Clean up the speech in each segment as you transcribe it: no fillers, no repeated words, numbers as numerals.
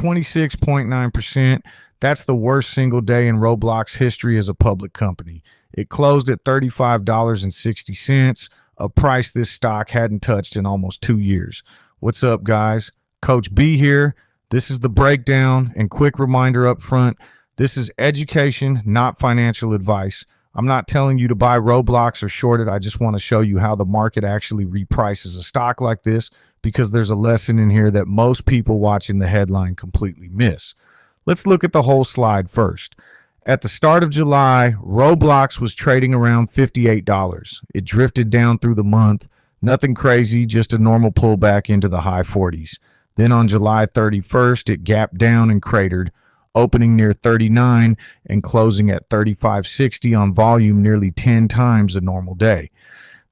26.9%. That's the worst single day in Roblox history as a public company. It closed at $35.60, a price this stock hadn't touched in almost 2 years. What's up, guys? Coach B here. This is the breakdown, and quick reminder up front, this is education, not financial advice. I'm not telling you to buy Roblox or short it. I just want to show you how the market actually reprices a stock like this, because there's a lesson in here that most people watching the headline completely miss. Let's look at the whole slide first. At the start of July, Roblox was trading around $58. It drifted down through the month. Nothing crazy, just a normal pullback into the high 40s. Then on July 31st, it gapped down and cratered, opening near 39 and closing at 35.60 on volume, nearly 10 times a normal day.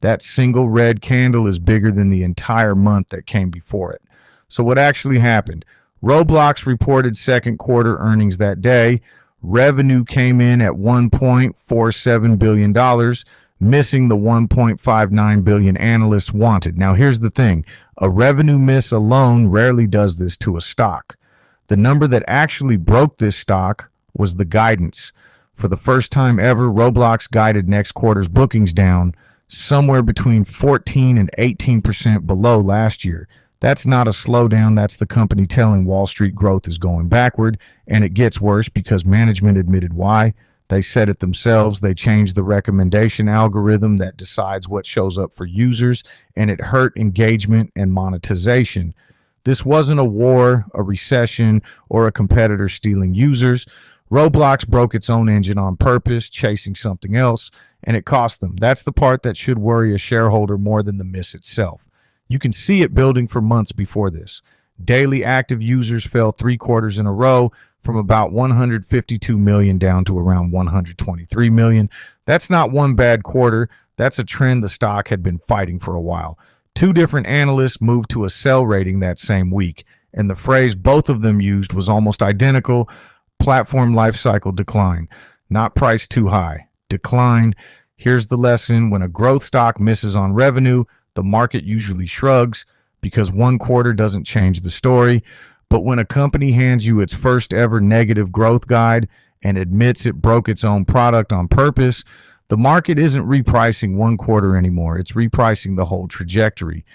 That single red candle is bigger than the entire month that came before it. So what actually happened? Roblox reported second quarter earnings that day. Revenue came in at $1.47 billion, missing the $1.59 billion analysts wanted. Now here's the thing, a revenue miss alone rarely does this to a stock. The number that actually broke this stock was the guidance. For the first time ever, Roblox guided next quarter's bookings down somewhere between 14 and 18% below last year. That's not a slowdown. That's the company telling Wall Street growth is going backward, and it gets worse because management admitted why. They said it themselves. They changed the recommendation algorithm that decides what shows up for users, and it hurt engagement and monetization. This wasn't a war, a recession, or a competitor stealing users. Roblox broke its own engine on purpose, chasing something else, and it cost them. That's the part that should worry a shareholder more than the miss itself. You can see it building for months before this. Daily active users fell 3 quarters in a row, from about 152 million down to around 123 million. That's not one bad quarter. That's a trend the stock had been fighting for a while. 2 different analysts moved to a sell rating that same week, and the phrase both of them used was almost identical: platform lifecycle decline. Not price too high, decline. Here's the lesson: when a growth stock misses on revenue, the market usually shrugs, because one quarter doesn't change the story. But when a company hands you its first ever negative growth guide and admits it broke its own product on purpose, the market isn't repricing one quarter anymore. It's repricing the whole trajectory.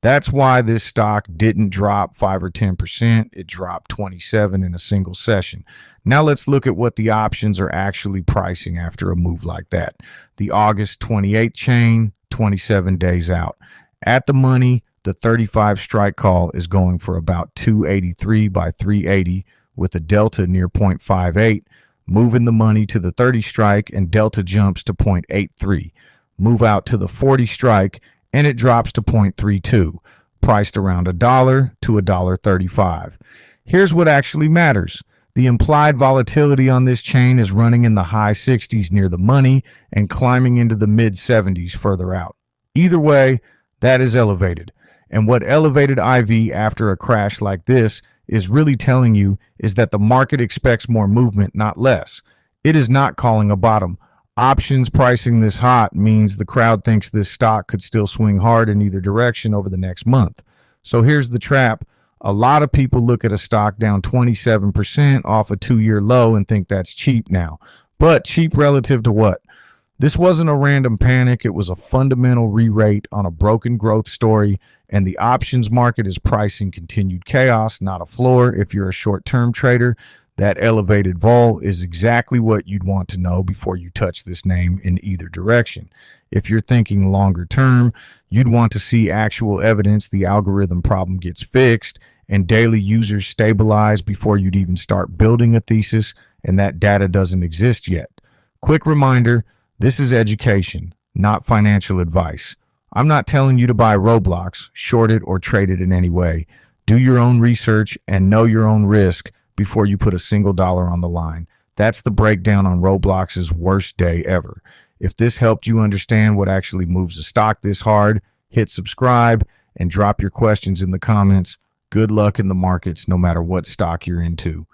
That's why this stock didn't drop 5 or 10%. It dropped 27 in a single session. Now let's look at what the options are actually pricing after a move like that. The August 28th chain, 27 days out. At the money, the 35 strike call is going for about 283 by 380 with a delta near 0.58. Move in the money to the 30 strike and delta jumps to 0.83. Move out to the 40 strike and it drops to 0.32, priced around $1 to $1.35. Here's what actually matters. The implied volatility on this chain is running in the high 60s near the money and climbing into the mid 70s further out. Either way, that is elevated. And what elevated IV after a crash like this is really telling you is that the market expects more movement, not less. It is not calling a bottom. Options pricing this hot means the crowd thinks this stock could still swing hard in either direction over the next month. So here's the trap. A lot of people look at a stock down 27% off a 2-year low and think that's cheap now. But cheap relative to what? This wasn't a random panic. It was a fundamental re-rate on a broken growth story, and the options market is pricing continued chaos, not a floor. If you're a short-term trader, that elevated vol is exactly what you'd want to know before you touch this name in either direction. If you're thinking longer term, you'd want to see actual evidence the algorithm problem gets fixed and daily users stabilize before you'd even start building a thesis, and that data doesn't exist yet. Quick reminder, this is education, not financial advice. I'm not telling you to buy Roblox, short it, or trade it in any way. Do your own research and know your own risk before you put a single dollar on the line. That's the breakdown on Roblox's worst day ever. If this helped you understand what actually moves a stock this hard, hit subscribe and drop your questions in the comments. Good luck in the markets, no matter what stock you're into.